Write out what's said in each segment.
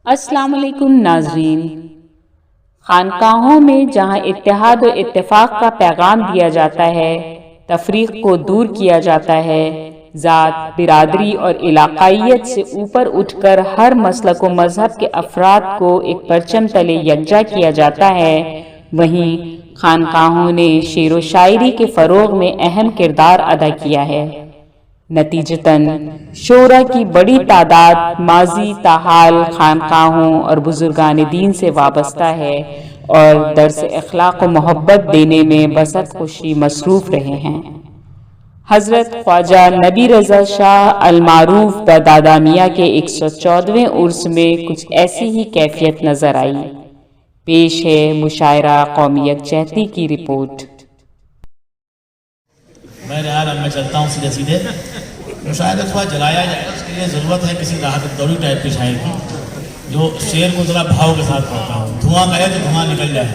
अस्सलाम वालेकुम नाज़रीन। खानकाहों में जहाँ इत्तेहाद और इत्तेफाक का पैगाम दिया जाता है, तफरीक को दूर किया जाता है, ज़ात, बिरादरी और इलाकाइयत से ऊपर उठकर हर मसलक व मजहब के अफराद को एक परचम तले यकजा किया जाता है, वहीं खानकाहों ने शेर व शायरी के फ़रोग़ में अहम किरदार अदा किया है। नतीजतन शोरा की बड़ी तादाद माजी ताहाल खानकाहों और बुजुर्गान दीन से वाबस्ता है और दर्स अखलाक व मोहब्बत देने में बसत खुशी मसरूफ़ रहे हैं। हज़रत ख्वाजा नबी रज़ा शाह अल-मारूफ दादा मियाँ के 114वें उर्स में कुछ ऐसी ही कैफियत नज़र आई। पेश है मुशायरा कौमी यकजहती की रिपोर्ट। मैं चलता हूँ सीधे सीधे। मुशायरा थोड़ा जलाया जाए, उसके लिए ज़रूरत है किसी राहत दौड़ी टाइप की शायर की, जो शेर को ज़रा भाव के साथ पढ़ता हूँ। धुआं कहे तो धुआं निकल जाए,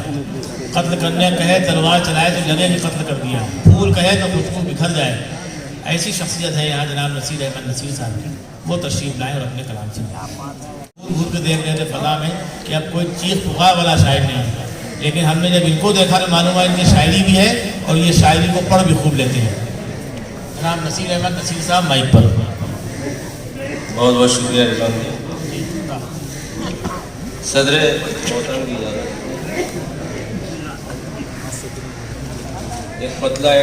कत्ल करने कहे तलवार चलाए तो लगे कि कत्ल कर दिया, फूल कहे तो खुशबू बिखर जाए। ऐसी शख्सियत है यहाँ जनाब नसीर अहमद नसीर साहब की। वो तशरीफ लाएँ और अपने कलाम से घूर घूर के देख रहे थे फजा में कि अब कोई चीख पुकार वाला शायर नहीं है, लेकिन हमने जब इनको देखा तो मालूम है इनकी शायरी भी है और ये शायरी को पढ़ भी खूब लेते हैं। जनाब नसीर अहमद नसीर साहब माइक पर। बहुत बहुत शुक्रिया रिजवान जी। सदर मोहतरम की इजाज़त, एक मतला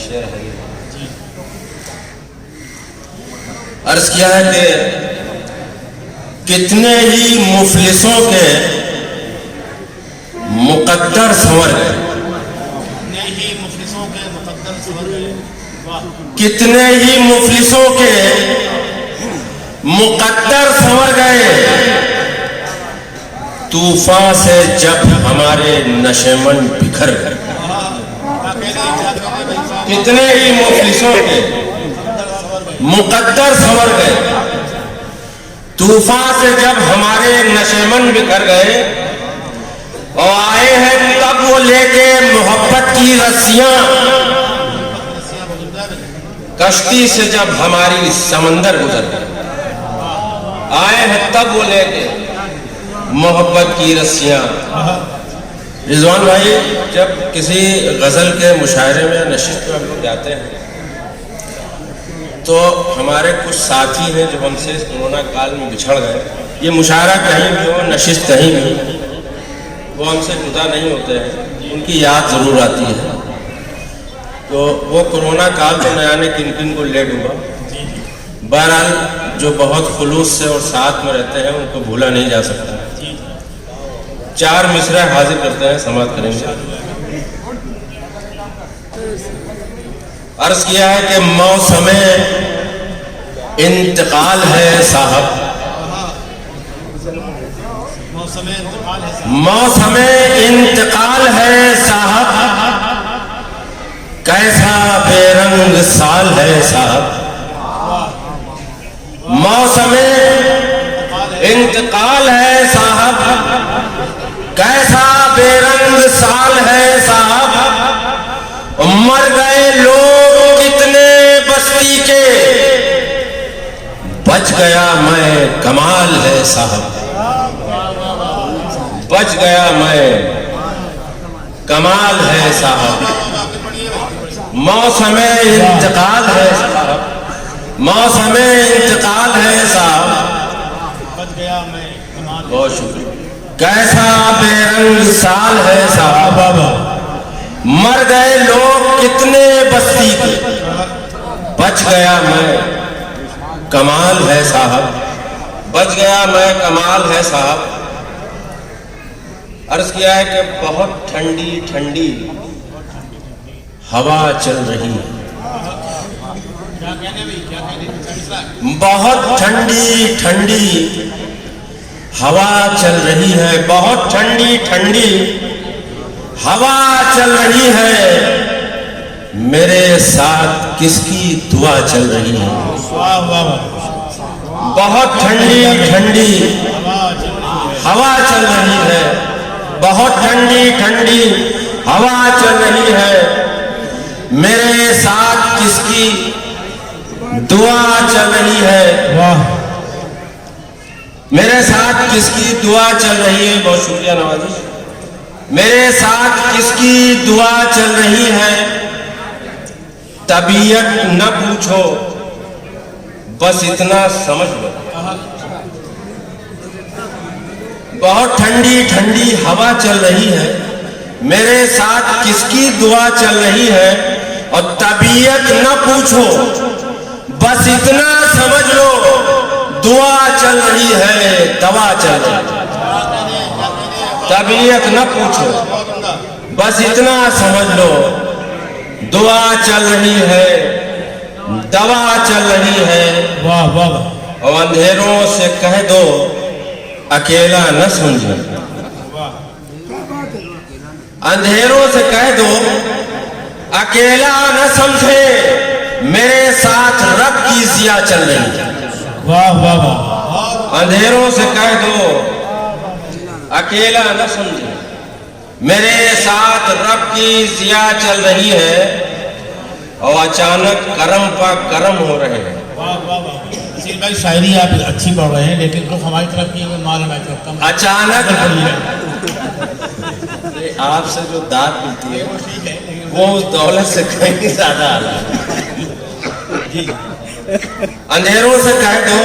शेर है। अर्ज किया है कि कितने ही मुफलिसों के मुकद्दर संवर गए, कितने ही मुफलिसों के मुकद्दर संवर गए, तूफान से जब हमारे नशेमन बिखर गए। कितने ही मुफलिसों के मुकद्दर संवर गए, तूफान से जब हमारे नशेमन बिखर गए, और आए हैं तब वो लेके मोहब्बत की रस्सियां, कश्ती से जब हमारी समंदर गुजर गए। आए हैं तब वो लेके मोहब्बत की रस्सियां। रिजवान भाई, जब किसी गज़ल के मुशायरे में नशिस्त में हम लोग जाते हैं तो हमारे कुछ साथी हैं जो हमसे कोरोना काल में बिछड़ गए। ये मुशायरा कहीं भी हो, नशिस्त कहीं भी, वो हमसे जुदा नहीं होते हैं, उनकी याद ज़रूर आती है। तो वो कोरोना काल में न जाने किन किन को ले डूबा। बहरहाल जो बहुत खुलूस से और साथ में रहते हैं उनको भूला नहीं जा सकता। चार मिसरे हाजिर करते हैं, समाप्त करेंगे। अर्ज किया है कि मौसमे इंतकाल है साहब, मौसमे इंतकाल है साहब, कैसा बेरंग साल है साहब। मौसमे इंतकाल है साहब, कैसा बेरंग साल है साहब। मर गए लोग कितने बस्ती के, बच गया मैं कमाल है साहब, बच गया मैं कमाल है साहब। मौसमे इंतकाल है साहब, मौसमे इंतकाल है साहब, बच गया मैं कमाल। बहुत शुक्रिया। कैसा बेरंग साल है साहब, मर गए लोग कितने बस्ती के, बच गया मैं कमाल है साहब, बच गया मैं कमाल है साहब। अर्ज किया है कि बहुत ठंडी ठंडी हवा चल रही है, बहुत ठंडी ठंडी हवा चल रही है, बहुत ठंडी ठंडी हवा चल रही है। मेरे साथ किसकी दुआ चल रही है। बहुत ठंडी ठंडी हवा चल रही है, बहुत ठंडी ठंडी हवा चल रही है। मेरे साथ किसकी दुआ चल रही है। वाह। मेरे साथ किसकी दुआ चल रही है? बहुत शुक्रिया नवाजी। मेरे साथ किसकी दुआ चल रही है? तबीयत न पूछो, बस इतना समझ लो। बहुत ठंडी ठंडी हवा चल रही है, मेरे साथ किसकी दुआ चल रही है? और तबीयत न पूछो, बस इतना समझ लो, दुआ चल रही है, दवा चल रही है। तबीयत न पूछो, बस इतना समझ लो, दुआ चल रही है, दवा चल रही है। वाह वाह वाह। और अंधेरों से कह दो, अकेला न समझो। अंधेरों से कह दो, अकेला न समझे, मेरे साथ रब की जिया चल रही है। वाह वाह वाह। अंधेरों से कह दो, अकेला न समझे, मेरे साथ रब की जिया चल रही है। और अचानक करम पर करम हो रहे हैं। वाह वाह वाह। नसीर भाई शायरी आप अच्छी पढ़ रहे हैं, लेकिन रुख हमारी तरफ की मालूम है कम। अचानक आपसे जो दाद मिलती है वो उस दौलत से कहीं ज्यादा आ रहा है। अंधेरों से कह दो,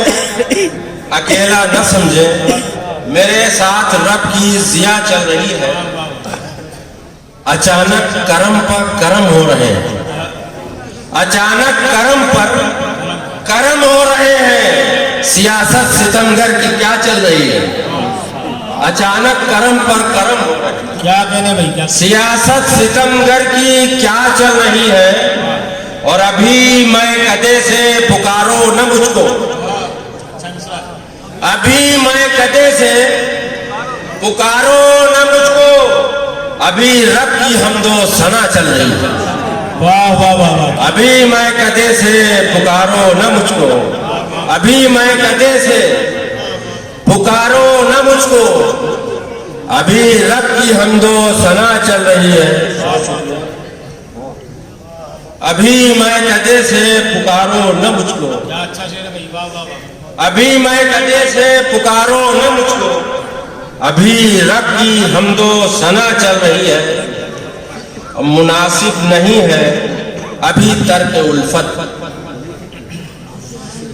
अकेला न समझे, मेरे साथ रब की जिया चल रही है। अचानक करम पर करम हो रहे हैं। अचानक करम पर करम हो रहे हैं। सियासत सितमगर की क्या चल रही है? अचानक करम पर करम हो रहे हैं। क्या कहने भाई, क्या सियासत सितमगर की क्या चल रही है? और अभी मैं कदे से पुकारो न मुझको, अभी मैं कदे से पुकारो न मुझको, अभी रब की हमदो सना चल रही है। वाह वाह वाह वाह। अभी मैं कदे से पुकारो न मुझको, अभी मैं कदे से पुकारो न मुझको, अभी रब की हमदो सना चल रही है। अभी मैं कदे से पुकारो न मुझको, क्या अच्छा शेर है भाई। वाह वाह वाह। अभी मैं कदे से पुकारो न मुझको, अभी रब की हमदो सना चल रही है। मुनासिब नहीं है अभी तर्क उल्फत,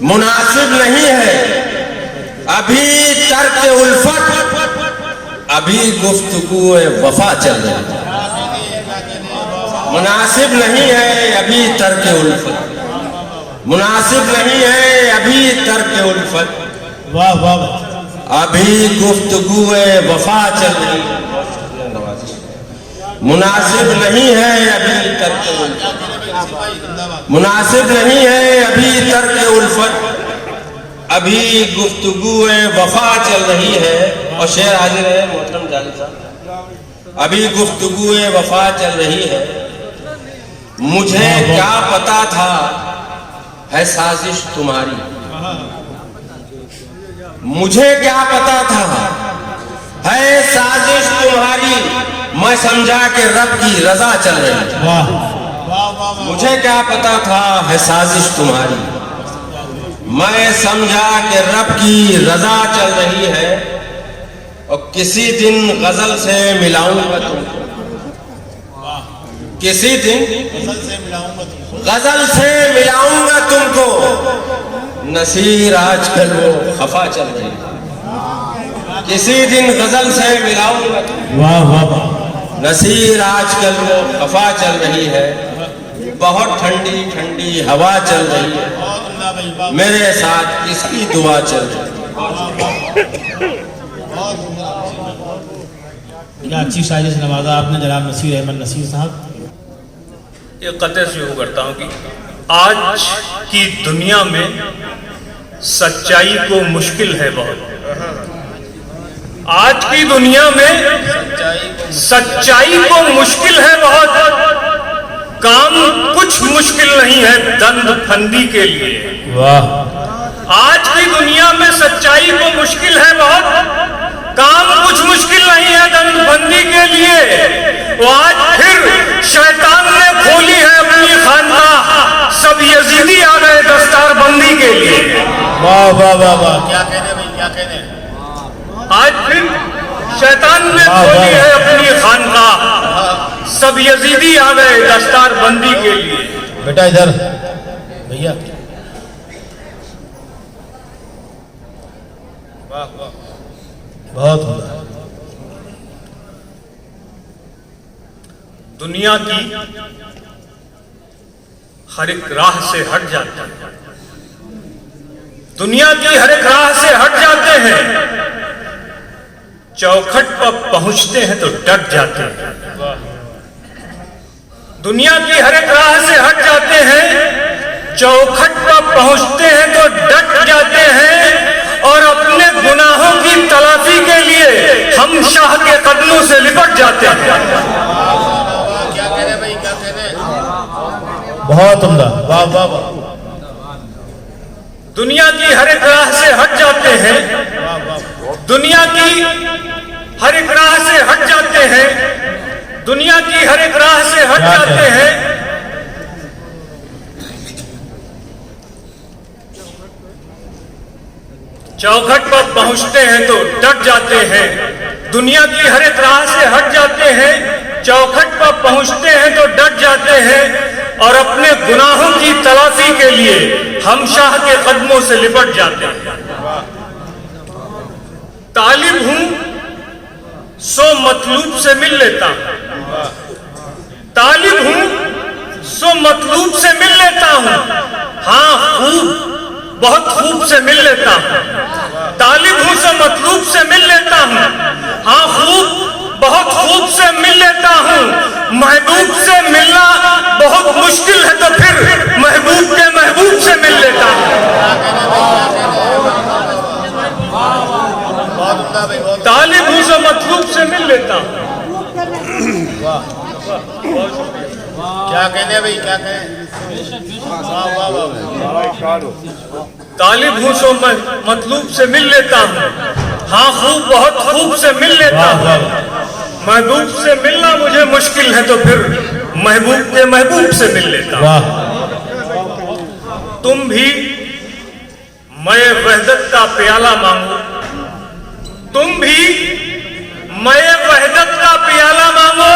मुनासिब नहीं है अभी तर्क उल्फत, अभी गुफ्तगू वफा चल रही है। मुनासिब नहीं है अभी तर्क उल्फत, मुनासिब नहीं है अभी तर्क उल्फत, वाह वाह वाह। अभी गुफ्तगू वफा चल रही है। मुनासिब नहीं है अभी तर्क उल्फत, मुनासिब नहीं है अभी तर्क उल्फत, अभी गुफ्तगू वफा चल रही है। और शेर हाजिर है मोहतरम जालिब साहब। अभी गुफ्तगू वफा चल रही है। मुझे क्या पता था है साजिश तुम्हारी, मुझे क्या पता था है साजिश तुम्हारी, मैं समझा कि रब की रजा चल रही है। वाह वाह वाह। मुझे क्या पता था है साजिश तुम्हारी, मैं समझा कि रब की रजा चल रही है। और किसी दिन गजल से मिलाऊंगा तुमको, किसी दिन गजल से मिलाऊंगा तुमको, गजल से मिलाऊंगा तुमको, नसीर आजकल वो खफा चल रही है। किसी दिन गजल से मिलाऊंगा तुमको, वाह वाह वाह। नसीर आजकल वो खफा चल रही है। बहुत ठंडी ठंडी हवा चल रही है, मेरे साथ किसकी दुआ चल रही है? क्या अच्छी शायरी से नवाजा आपने जनाब नसीर अहमद नसीर साहब। एक कते से शुरू करता हूँ कि आज की दुनिया में सच्चाई को मुश्किल है बहुत, आज की दुनिया में सच्चाई को मुश्किल है बहुत, काम कुछ मुश्किल नहीं है दंड फंदी के लिए। वाह। आज की दुनिया में सच्चाई को मुश्किल है बहुत, काम कुछ मुश्किल नहीं है दंड फंदी के लिए। वो आज फिर शैतान ने खोली है अपनी खानका, सब यजीदी आ गए दस्तार बंदी के लिए। वाह वाह वाह वाह। क्या कहने भाई, क्या कहने। शैतान ने खोली है अपनी खानकाह, सब यजीदी आ गए दस्तार बंदी के लिए। बेटा इधर भैया, बहुत हुआ। दुनिया की हर एक राह से हट जाते हैं, दुनिया की हर एक राह से हट जाते हैं, चौखट पर पहुंचते हैं तो डट जाते हैं। दुनिया की हर एक राह से हट जाते हैं, चौखट पर पहुंचते हैं तो डट जाते हैं, और अपने गुनाहों की तलाफी के लिए हम शाह के कदमों से लिपट जाते हैं। क्या कह रहे भाई, क्या कह रहे? बहुत उम्दा, वाह वाह वाह। दुनिया की हर एक राह से हट जाते हैं, दुनिया की हर एक राह से हट जाते हैं, दुनिया की हर एक राह से हट जाते हैं, चौखट पर पहुंचते हैं तो डट जाते हैं। दुनिया की हर एक राह से हट जाते हैं, चौखट पर पहुंचते हैं तो डट जाते हैं, और अपने गुनाहों की तलाफी के लिए हम शाह के कदमों से लिपट जाते हैं। तालिब हूं सो मतलूब से मिल लेता हूं, तालिब हूं सो मतलूब से मिल लेता हूं, हाँ खूब बहुत खूब से मिल लेता हूं। तालिब हूं सो मतलूब से मिल लेता हूं, हाँ खूब बहुत खूब से मिल लेता हूं। महबूब से मिलना बहुत मुश्किल है तो फिर महबूब के महबूब से मिल लेता हूं। तालिब हूं सो मतलूब से मिल लेता हूं। क्या कहने भाई, क्या कहें? तालिब हूं सो मतलूब से मिल लेता हूं, हाँ खूब बहुत खूब से मिल लेता हूं। महबूब से मिलना मुझे मुश्किल है तो फिर महबूब के महबूब से मिल लेता हूं। तुम भी मैं वहदत का प्याला मांगो, तुम भी मैं वहदत का प्याला मांगो,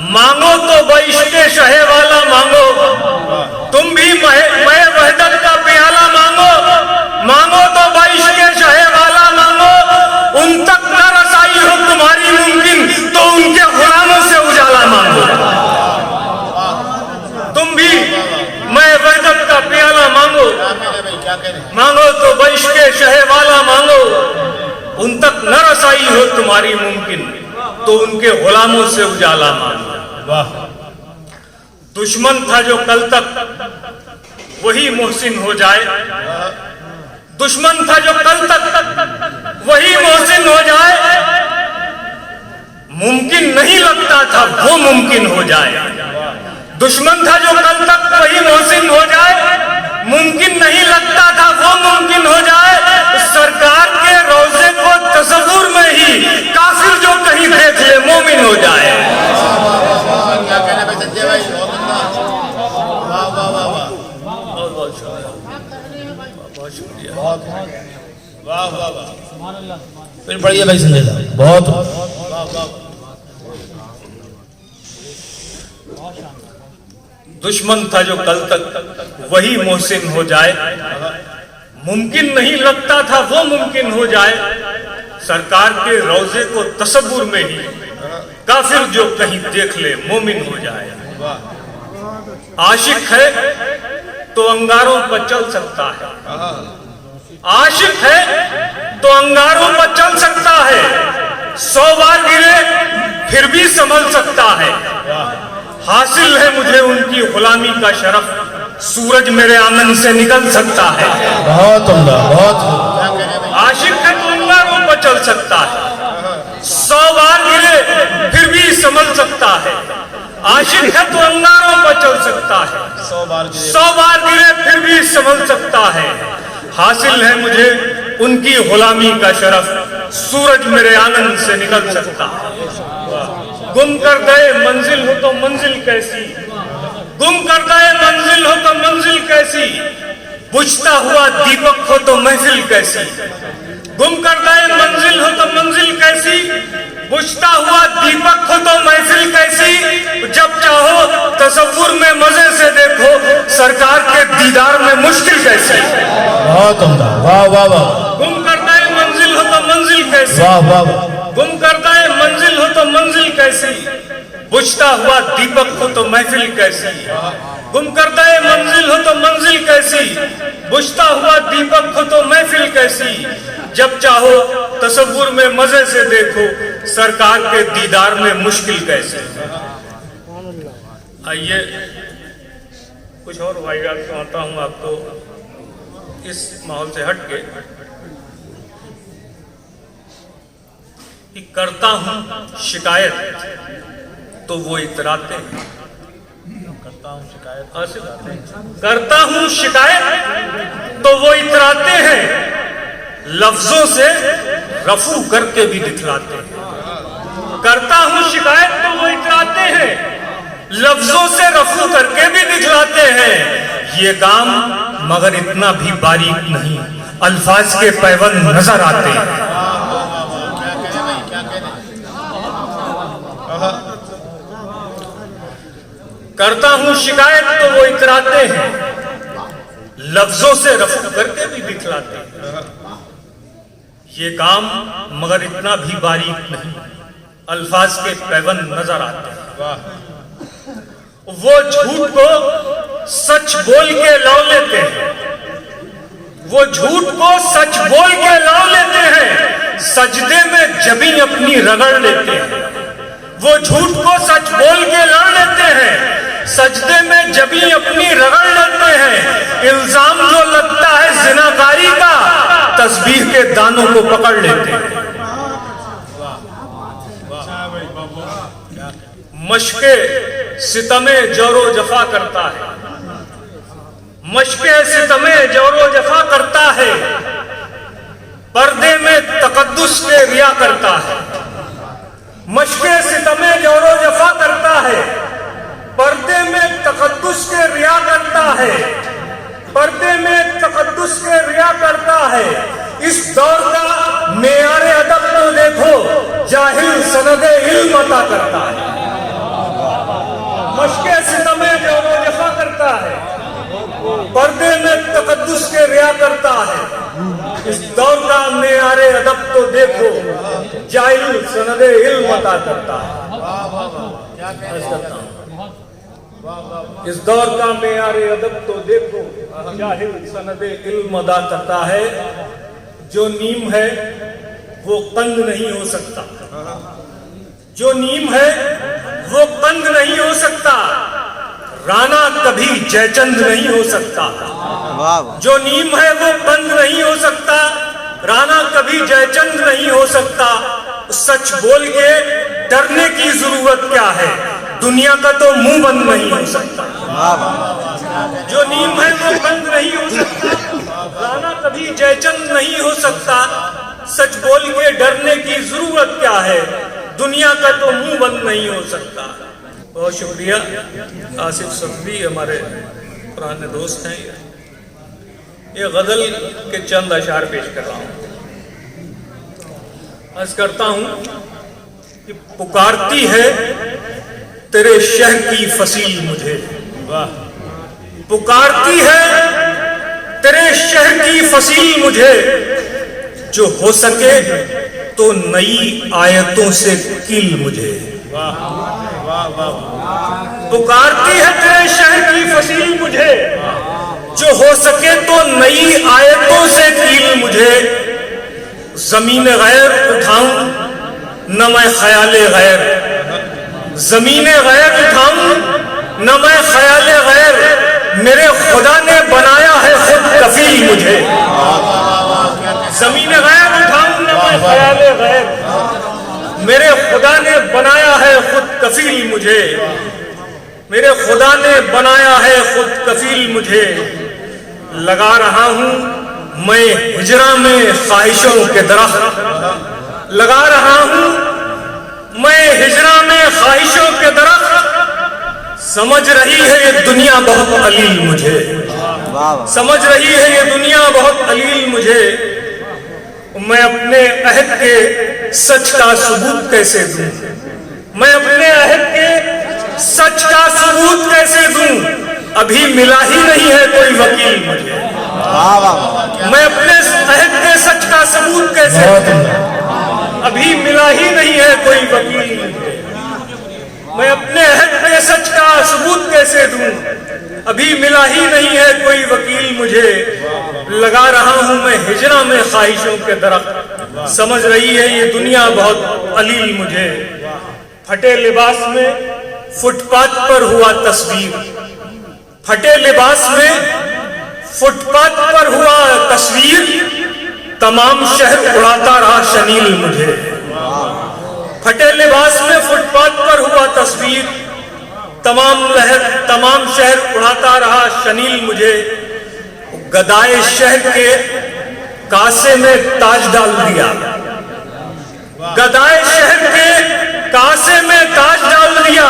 मांगो तो बइश्क़े शहे वाला मांगो। तुम भी मैं वहदत का प्याला मांगो, मांगो तो बइश्क़े शहे वाला मांगो। उन तक न रसाई हो तुम्हारी मुमकिन तो उनके गुलामों से उजाला मांगो। तुम भी मैं वहदत का प्याला मांगो, मांगो तो बइश्क़े शहे वाला मांगो। उन तक न रसाई हो तुम्हारी मुमकिन तो उनके गुलामों से उजाला मांगो। दुश्मन था जो कल तक वही मोहसिन हो जाए, दुश्मन था जो कल तक वही मोहसिन हो जाए। मुमकिन नहीं लगता था वो मुमकिन हो जाए। दुश्मन था जो कल तक वही मोहसिन हो जाए, मुमकिन नहीं लगता था वो मुमकिन हो जाए। सरकार के रोजे को तसव्वुर में ही काफिर जो कहीं देख ले मोमिन हो जाए। क्या कहने भाई संजय भाई, वाह वाह वाह वाह, बहुत शुक्रिया, बहुत शुक्रिया, वाह वाह वाह। फिर पढ़िए भाई संजय साहब, बहुत वाह वाह। दुश्मन था जो कल तक वही मोहसिन हो जाए, मुमकिन नहीं लगता था वो मुमकिन हो जाए। सरकार के रोजे को तसव्वुर में ही काफिर जो कहीं देख ले मोमिन हो जाए। आशिक है तो अंगारों पर चल सकता है, आशिक है तो अंगारों पर चल सकता है। 100 बार गिरे फिर भी संभल सकता है। हासिल है मुझे उनकी गुलामी का शरफ, सूरज मेरे आंगन से निकल सकता है। बहुत उम्दा, बहुत। आशिक है तो अंगारों पर चल सकता है, 100 बार गिरे फिर भी संभल सकता है। आशिक है तो अंगारों पर चल सकता है, 100 बार गिरे फिर भी संभल सकता है। हासिल है मुझे उनकी गुलामी का शरफ, सूरज मेरे आंगन से निकल सकता है। गुम कर गए मंजिल हो तो मंजिल कैसी, गुम कर गए मंजिल हो तो मंजिल कैसी, बुझता हुआ दीपक हो तो महफिल कैसी। गुम कर गए मंजिल हो तो मंजिल कैसी, बहुत उम्दा, वाह वाह वाह, गुम करता है मंजिल हो तो मंजिल कैसी, वाह वाह वाह, गुम करता है मंजिल हो तो मंजिल कैसी, बुझता हुआ दीपक हो तो महफिल कैसी, गुम करता है मंजिल हो तो मंजिल कैसी, बुझता हुआ दीपक हो तो महफिल कैसी, जब चाहो तसव्वुर में मजे से देखो, सरकार के दीदार में मुश्किल कैसी। आइए कुछ और वाहियात सुनाता हूं आपको इस माहौल से हट के, कि करता हूं शिकायत तो वो इतराते हैं, करता हूं शिकायत तो वो इतराते हैं, लफ्जों से रफू करके भी दिखलाते हैं। करता हूं शिकायत तो वो इतराते हैं, लफ्जों से रफू करके भी दिखलाते हैं। ये काम मगर इतना भी बारीक नहीं, अल्फाज के पैबंद नजर आते हैं। करता हूं शिकायत तो वो इतराते हैं, लफ्जों से रफू करके भी दिखलाते हैं। ये काम मगर इतना भी बारीक नहीं, अल्फाज के पैबंद नजर आते हैं। वो झूठ को सच बोल के लौ लेते हैं, वो झूठ को सच बोल के लौ लेते हैं, सजदे में जबीं अपनी रगड़ लेते हैं। वो झूठ को सच बोल के लड़ लेते हैं, सजदे में जबीं अपनी रगड़ लेते हैं। इल्जाम जो लगता है जिनाकारी का, तस्बीह के दानों को पकड़ लेते हैं। मशके सितमे जोरो जफा करता है, मशके सितमे जोरो जफा करता है, पर्दे में तकद्दुस के रिया करता है। मशके सितमे जोरो जफा करता है, पर्दे में तकद्दुस के रिया करता है, पर्दे में तकद्दुस के रिया करता है। इस दौर का मेयारे अदब को देखो, जाहिल सनदे इल्म अता करता है। मशके सितमे जोरो जफा करता है, पर्दे में तकद्दुस के रिया करता है। इस दौर का मेयारे अदब को देखो, जाहिल सनदे इल्म अता करता है। इस दौर का मेयारे अदब तो देखो, जाहिल सनदे इल्म अदा करता है। जो नीम है वो कंद नहीं हो सकता, जो नीम है वो कंद नहीं हो सकता, राना कभी जयचंद नहीं हो सकता। जो नीम है वो कंद नहीं हो सकता, राना कभी जयचंद नहीं हो सकता। सच बोल के डरने की जरूरत क्या है, दुनिया का तो मुंह बंद नहीं हो सकता। जो नीम है वो कंद नहीं हो सकता, राना कभी जयचंद नहीं हो सकता। सच बोल के डरने की जरूरत क्या है, दुनिया का तो मुंह बंद नहीं हो सकता। बहुत शुक्रिया। आसिफ सफवी हमारे पुराने दोस्त हैं। ये गजल के चंद अशार पेश कर रहा हूं। अर्ज करता हूं कि पुकारती है तेरे शहर की फसील मुझे, पुकारती है तेरे शहर की फसील मुझे, जो हो सके तो नई आयतों से कील मुझे। पुकारती है तेरे शहर की फसील मुझे, जो हो सके तो नई आयतों से कील मुझे। जमीन गैर उठाऊं न मैं ख्याले गैर, जमीन गैर उठाऊं न मैं ख्याले गैर, मेरे खुदा ने बनाया है खुद कफील मुझे। जमीन गैर उठाऊं न मैं ख्याले गैर, मेरे खुदा ने बनाया है खुद कफील मुझे। मेरे खुदा ने बनाया है खुद कफील मुझे। लगा रहा हूं मैं हिजरा में ख्वाहिशों के दरख्त, लगा रहा हूं मैं हिजरा में ख्वाहिशों के दरख्त। समझ रही है ये दुनिया बहुत अलील मुझे, समझ रही है ये दुनिया बहुत अलील मुझे। मैं अपने अहद के सच का सबूत कैसे दूं, मैं अपने अहद के सच का सबूत कैसे दूं। अभी मिला ही नहीं है कोई वकील मुझे। मैं अपने अहद के सच का सबूत कैसे दूं? अभी मिला ही नहीं है कोई वकील। मैं अपने अहद के सच का सबूत कैसे दूं? अभी मिला ही नहीं है कोई वकील मुझे। लगा रहा हूं मैं हिजरा में ख्वाहिशों के दरख्त। समझ रही है ये दुनिया बहुत अलील मुझे। फटे लिबास में फुटपाथ पर हुआ तस्वीर। फटे लिबास में फुटपाथ पर हुआ तस्वीर। तमाम शहर उड़ाता रहा शनील मुझे। फटे लिबास में फुटपाथ पर हुआ तस्वीर। तमाम शहर उड़ाता रहा शनील मुझे। गदाए शहर के कासे में ताज डाल दिया। गदाए शहर के कासे में ताज डाल दिया।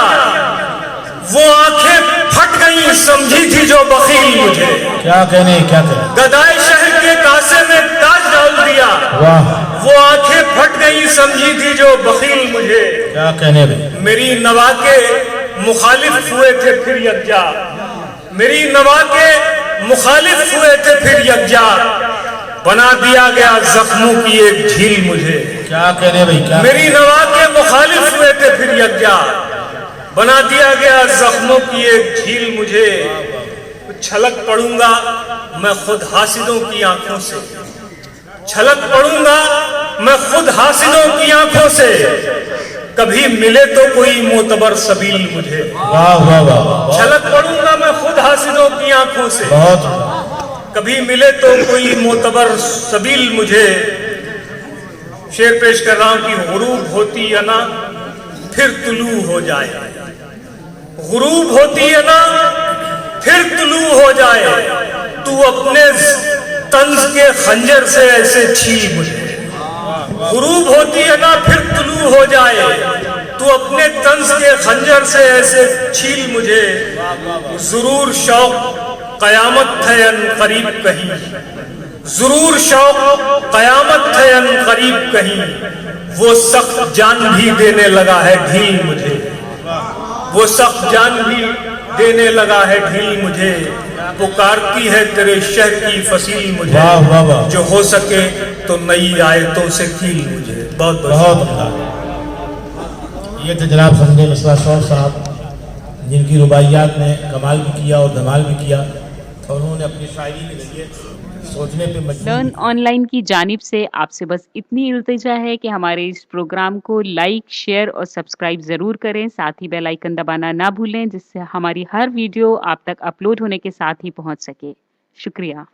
वो आंखें फट गई समझी थी जो बखील मुझे। क्या कहने गदाए शहर के कासे में ताज डाल दिया। वाह, वो आंखें फट गई समझी थी जो बखील मुझे। क्या कहने भाई। मेरी नवा के मुखालिफ हुए थे फिर यकजा। मेरी नवा के मुखालिफ हुए थे फिर यकजा। बना दिया गया जख्मों की एक झील मुझे। क्या कहने भाई, क्या मेरी नवा के मुखालिफ हुए थे फिर यकजा। बना दिया गया जख्मों की एक झील मुझे। छलक पड़ूंगा मैं खुद हासिदों की आंखों से। छलक पड़ूंगा मैं खुद हासिदों की आंखों से। कभी मिले तो कोई मोतबर सबील मुझे। वाह वाह वाह, छलक पड़ूंगा मैं खुद हासिदों की आंखों से। बहुत। कभी मिले तो कोई मोतबर सबील मुझे। शेर पेश कर रहा हूं कि गुरूब होती है ना फिर तुलू हो जाए। गुरूब होती है ना फिर तुलू हो जाए। तू अपने तंज के खंजर से ऐसे छील मुझे। गुरूब होती है ना फिर तुलू हो जाए। तू अपने तंज के खंजर से ऐसे छील मुझे। जरूर शौक कयामत है अन करीब कहीं। जरूर शौक कयामत है अन करीब कहीं। वो सख्त जान भी देने लगा है ढील मुझे। वो सख्त जान भी देने लगा है ढील मुझे। पुकारती है तेरे शहर की फसील मुझे। वाह वाह वाह, जो हो सके तो नई आयतों से कील मुझे। बहुत बहुत। ये तो जनाब समझे मिसबा शौक साहब, जिनकी रुबाइयात ने कमाल भी किया और धमाल भी किया। और उन्होंने अपनी शायरी के जरिए सोचने पे मजबूर। लर्न ऑनलाइन की जानिब से आपसे बस इतनी इल्तिजा है कि हमारे इस प्रोग्राम को लाइक, शेयर और सब्सक्राइब ज़रूर करें। साथ ही बेल आइकन दबाना ना भूलें, जिससे हमारी हर वीडियो आप तक अपलोड होने के साथ ही पहुंच सके। शुक्रिया।